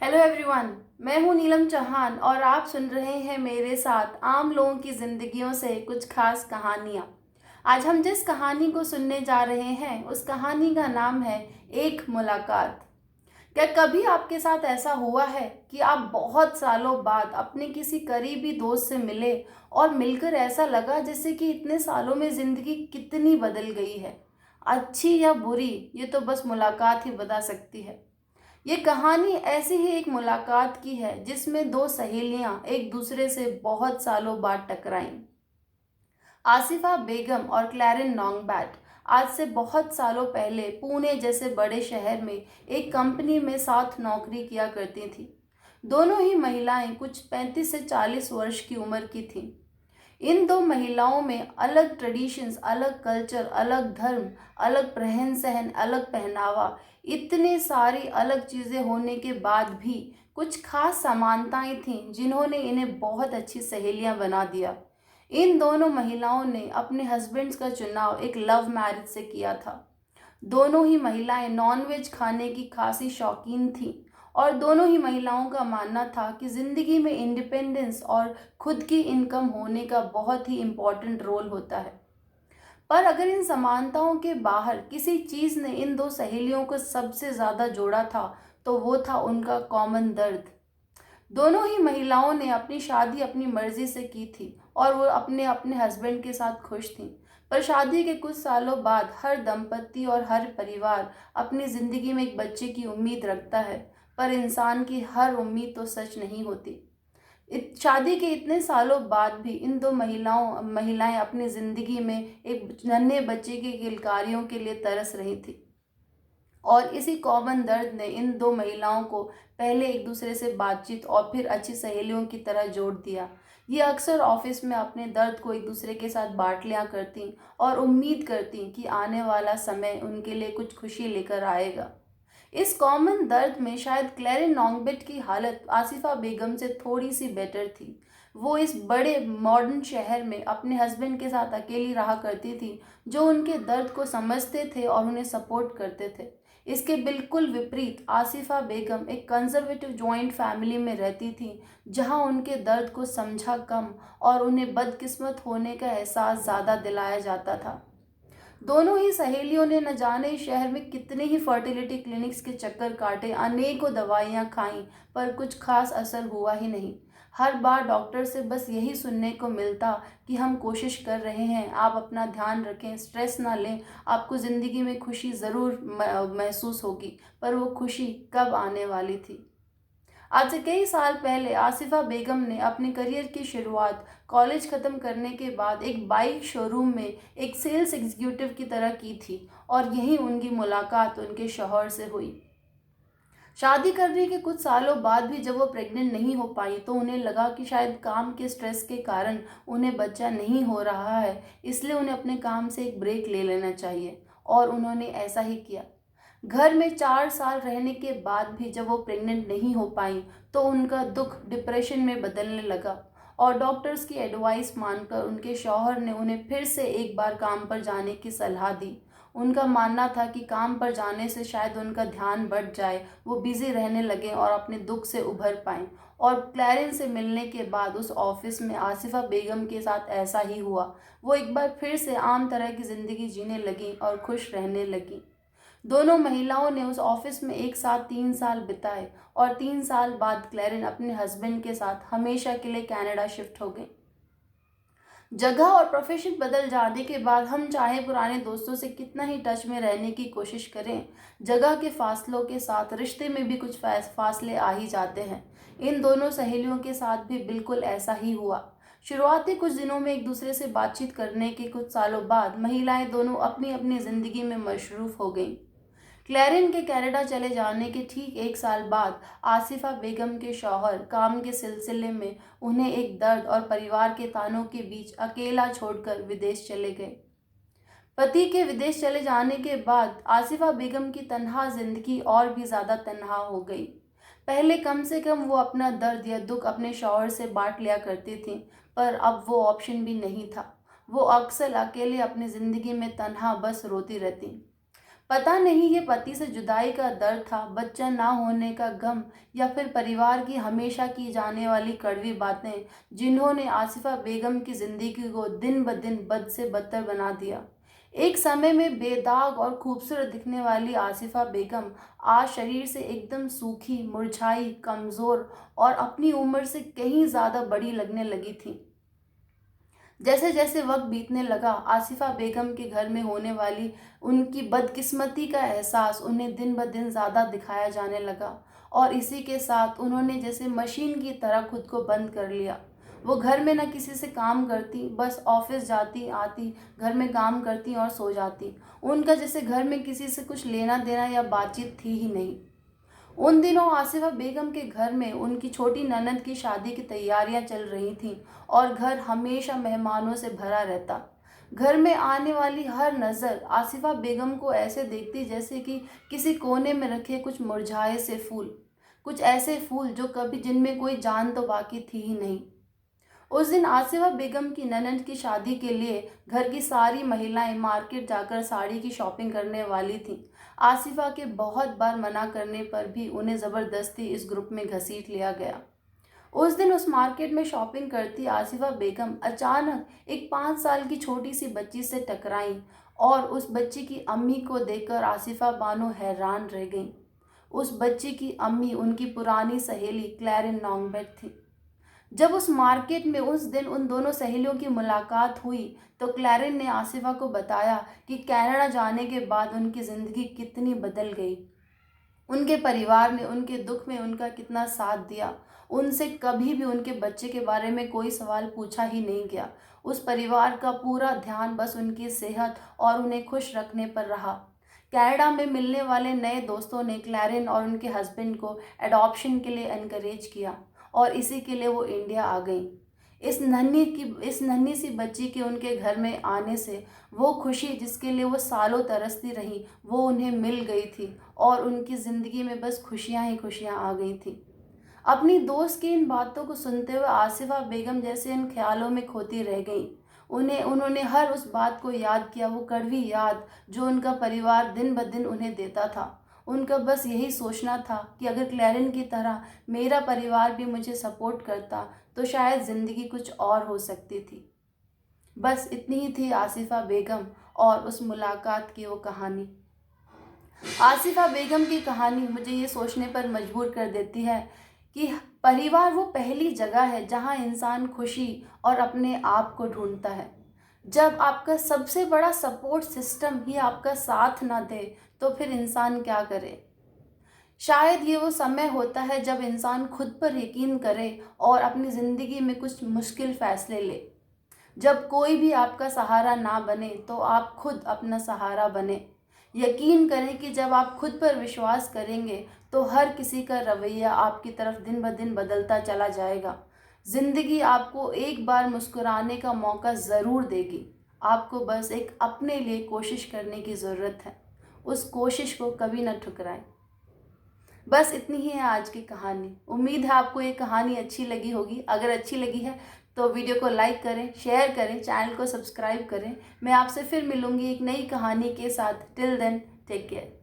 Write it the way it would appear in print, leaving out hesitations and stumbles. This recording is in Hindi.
Hello everyone. मैं हूं नीलम चौहान और आप सुन रहे हैं मेरे साथ आम लोगों की ज़िंदगियों से कुछ खास कहानियां। आज हम जिस कहानी को सुनने जा रहे हैं उस कहानी का नाम है एक मुलाकात। क्या कभी आपके साथ ऐसा हुआ है कि आप बहुत सालों बाद अपने किसी करीबी दोस्त से मिले और मिलकर ऐसा लगा जैसे कि इतने सालों में ज़िंदगी कितनी बदल गई है? अच्छी या बुरी, ये तो बस मुलाकात ही बता सकती है। ये कहानी ऐसी ही एक मुलाकात की है जिसमें दो सहेलियां एक दूसरे से बहुत सालों बाद टकराईं। आसिफा बेगम और क्लैरिन नॉन्गबैट आज से बहुत सालों पहले पुणे जैसे बड़े शहर में एक कंपनी में साथ नौकरी किया करती थीं। दोनों ही महिलाएं कुछ 35 से 40 वर्ष की उम्र की थीं। इन दो महिलाओं में अलग ट्रेडिशंस, अलग कल्चर, अलग धर्म, अलग रहन सहन, अलग पहनावा, इतनी सारी अलग चीज़ें होने के बाद भी कुछ खास समानताएं थीं जिन्होंने इन्हें बहुत अच्छी सहेलियां बना दिया। इन दोनों महिलाओं ने अपने हस्बैंड्स का चुनाव एक लव मैरिज से किया था। दोनों ही महिलाएं नॉनवेज खाने की खासी शौकीन थीं और दोनों ही महिलाओं का मानना था कि ज़िंदगी में इंडिपेंडेंस और खुद की इनकम होने का बहुत ही इम्पोर्टेंट रोल होता है। पर अगर इन समानताओं के बाहर किसी चीज़ ने इन दो सहेलियों को सबसे ज़्यादा जोड़ा था तो वो था उनका कॉमन दर्द। दोनों ही महिलाओं ने अपनी शादी अपनी मर्जी से की थी और वो अपने अपने हस्बैंड के साथ खुश थीं। पर शादी के कुछ सालों बाद हर दंपति और हर परिवार अपनी ज़िंदगी में एक बच्चे की उम्मीद रखता है, पर इंसान की हर उम्मीद तो सच नहीं होती। शादी के इतने सालों बाद भी इन दो महिलाएं अपनी ज़िंदगी में एक नन्हे बच्चे के किलकारियों के लिए तरस रही थी। और इसी कॉमन दर्द ने इन दो महिलाओं को पहले एक दूसरे से बातचीत और फिर अच्छी सहेलियों की तरह जोड़ दिया। ये अक्सर ऑफिस में अपने दर्द को एक दूसरे के साथ बांट लिया करती और उम्मीद करती कि आने वाला समय उनके लिए कुछ खुशी लेकर आएगा। इस कॉमन दर्द में शायद क्लैरिन नॉन्गबेट की हालत आसिफा बेगम से थोड़ी सी बेटर थी। वो इस बड़े मॉडर्न शहर में अपने हस्बैंड के साथ अकेली रहा करती थी, जो उनके दर्द को समझते थे और उन्हें सपोर्ट करते थे। इसके बिल्कुल विपरीत आसिफा बेगम एक कंजर्वेटिव जॉइंट फैमिली में रहती थी, जहां उनके दर्द को समझा कम और उन्हें बदकिस्मत होने का एहसास ज़्यादा दिलाया जाता था। दोनों ही सहेलियों ने न जाने इस शहर में कितने ही फर्टिलिटी क्लिनिक्स के चक्कर काटे, अनेकों दवाइयाँ खाईं, पर कुछ खास असर हुआ ही नहीं। हर बार डॉक्टर से बस यही सुनने को मिलता कि हम कोशिश कर रहे हैं, आप अपना ध्यान रखें, स्ट्रेस ना लें, आपको ज़िंदगी में खुशी ज़रूर महसूस होगी। पर वो खुशी कब आने वाली थी? आज से कई साल पहले आसिफा बेगम ने अपने करियर की शुरुआत कॉलेज ख़त्म करने के बाद एक बाइक शोरूम में एक सेल्स एग्जीक्यूटिव की तरह की थी और यहीं उनकी मुलाकात उनके शौहर से हुई। शादी करने के कुछ सालों बाद भी जब वो प्रेग्नेंट नहीं हो पाई तो उन्हें लगा कि शायद काम के स्ट्रेस के कारण उन्हें बच्चा नहीं हो रहा है, इसलिए उन्हें अपने काम से एक ब्रेक ले लेना चाहिए और उन्होंने ऐसा ही किया। घर में 4 साल रहने के बाद भी जब वो प्रेग्नेंट नहीं हो पाई तो उनका दुख डिप्रेशन में बदलने लगा और डॉक्टर्स की एडवाइस मानकर उनके शौहर ने उन्हें फिर से एक बार काम पर जाने की सलाह दी। उनका मानना था कि काम पर जाने से शायद उनका ध्यान बढ़ जाए, वो बिजी रहने लगे और अपने दुख से उभर पाएं। और क्लैरिन से मिलने के बाद उस ऑफिस में आसिफा बेगम के साथ ऐसा ही हुआ। वो एक बार फिर से आम तरह की ज़िंदगी जीने लगी और खुश रहने लगी। दोनों महिलाओं ने उस ऑफिस में एक साथ 3 साल बिताए और 3 साल बाद क्लैरिन अपने हस्बैंड के साथ हमेशा के लिए कनाडा शिफ्ट हो गई। जगह और प्रोफेशन बदल जाने के बाद हम चाहे पुराने दोस्तों से कितना ही टच में रहने की कोशिश करें, जगह के फासलों के साथ रिश्ते में भी कुछ फासले आ ही जाते हैं। इन दोनों सहेलियों के साथ भी बिल्कुल ऐसा ही हुआ। शुरुआती कुछ दिनों में एक दूसरे से बातचीत करने के कुछ सालों बाद महिलाएं दोनों अपनी अपनी ज़िंदगी में मशरूफ़ हो गईं। क्लैरिन के कनाडा चले जाने के ठीक एक साल बाद आसिफा बेगम के शौहर काम के सिलसिले में उन्हें एक दर्द और परिवार के तानों के बीच अकेला छोड़कर विदेश चले गए। पति के विदेश चले जाने के बाद आसिफा बेगम की तन्हा जिंदगी और भी ज़्यादा तन्हा हो गई। पहले कम से कम वो अपना दर्द या दुख अपने शौहर से बांट लिया करती थी, पर अब वो ऑप्शन भी नहीं था। वो अक्सर अकेले अपनी ज़िंदगी में तन्हा बस रोती रहती। पता नहीं ये पति से जुदाई का दर्द था, बच्चा ना होने का गम, या फिर परिवार की हमेशा की जाने वाली कड़वी बातें जिन्होंने आसिफा बेगम की ज़िंदगी को दिन ब दिन बद से बदतर बना दिया। एक समय में बेदाग और खूबसूरत दिखने वाली आसिफा बेगम आज शरीर से एकदम सूखी, मुरझाई, कमज़ोर और अपनी उम्र से कहीं ज़्यादा बड़ी लगने लगी थी। जैसे जैसे वक्त बीतने लगा, आसिफा बेगम के घर में होने वाली उनकी बदकिस्मती का एहसास उन्हें दिन ब दिन ज़्यादा दिखाया जाने लगा, और इसी के साथ उन्होंने जैसे मशीन की तरह खुद को बंद कर लिया। वो घर में न किसी से काम करती, बस ऑफिस जाती आती, घर में काम करती और सो जाती। उनका जैसे घर में किसी से कुछ लेना देना या बातचीत थी ही नहीं। उन दिनों आसिफा बेगम के घर में उनकी छोटी ननद की शादी की तैयारियां चल रही थीं, और घर हमेशा मेहमानों से भरा रहता। घर में आने वाली हर नज़र आसिफा बेगम को ऐसे देखती जैसे कि किसी कोने में रखे कुछ मुरझाए से फूल, कुछ ऐसे फूल जो कभी जिनमें कोई जान तो बाकी थी ही नहीं। उस दिन आसिफा बेगम की ननद की शादी के लिए घर की सारी महिलाएं मार्केट जाकर साड़ी की शॉपिंग करने वाली थीं। आसिफा के बहुत बार मना करने पर भी उन्हें ज़बरदस्ती इस ग्रुप में घसीट लिया गया। उस दिन उस मार्केट में शॉपिंग करती आसिफा बेगम अचानक एक 5 साल की छोटी सी बच्ची से टकराई, और उस बच्ची की अम्मी को देखकर आसिफा बानो हैरान रह गईं। उस बच्ची की अम्मी उनकी पुरानी सहेली क्लैरिन नॉन्गबेट थी। जब उस मार्केट में उस दिन उन दोनों सहेलियों की मुलाकात हुई, तो क्लैरिन ने आसिफा को बताया कि कनाडा जाने के बाद उनकी ज़िंदगी कितनी बदल गई। उनके परिवार ने उनके दुख में उनका कितना साथ दिया। उनसे कभी भी उनके बच्चे के बारे में कोई सवाल पूछा ही नहीं गया। उस परिवार का पूरा ध्यान बस उनकी सेहत और उन्हें खुश रखने पर रहा। कनाडा में मिलने वाले नए दोस्तों ने क्लैरिन और उनके हस्बैंड को एडॉप्शन के लिए एनकरेज किया, और इसी के लिए वो इंडिया आ गई। इस नन्ही सी बच्ची के उनके घर में आने से वो खुशी जिसके लिए वो सालों तरसती रही, वो उन्हें मिल गई थी, और उनकी ज़िंदगी में बस खुशियाँ ही खुशियाँ आ गई थी। अपनी दोस्त की इन बातों को सुनते हुए आसिफा बेगम जैसे इन ख्यालों में खोती रह गईं। उन्होंने हर उस बात को याद किया, वो कड़वी याद जो उनका परिवार दिन ब दिन उन्हें देता था। उनका बस यही सोचना था कि अगर क्लैरिन की तरह मेरा परिवार भी मुझे सपोर्ट करता तो शायद ज़िंदगी कुछ और हो सकती थी। बस इतनी ही थी आसिफा बेगम और उस मुलाकात की वो कहानी। आसिफा बेगम की कहानी मुझे ये सोचने पर मजबूर कर देती है कि परिवार वो पहली जगह है जहाँ इंसान खुशी और अपने आप को ढूंढता है। जब आपका सबसे बड़ा सपोर्ट सिस्टम ही आपका साथ ना दे तो फिर इंसान क्या करे। शायद ये वो समय होता है जब इंसान खुद पर यकीन करे और अपनी ज़िंदगी में कुछ मुश्किल फ़ैसले ले। जब कोई भी आपका सहारा ना बने तो आप खुद अपना सहारा बने। यकीन करें कि जब आप खुद पर विश्वास करेंगे तो हर किसी का रवैया आपकी तरफ दिन ब दिन बदलता चला जाएगा। ज़िंदगी आपको एक बार मुस्कुराने का मौका ज़रूर देगी। आपको बस एक अपने लिए कोशिश करने की ज़रूरत है। उस कोशिश को कभी न ठुकराएं। बस इतनी ही है आज की कहानी। उम्मीद है आपको ये कहानी अच्छी लगी होगी। अगर अच्छी लगी है तो वीडियो को लाइक करें, शेयर करें, चैनल को सब्सक्राइब करें। मैं आपसे फिर मिलूंगी एक नई कहानी के साथ। Till then take care.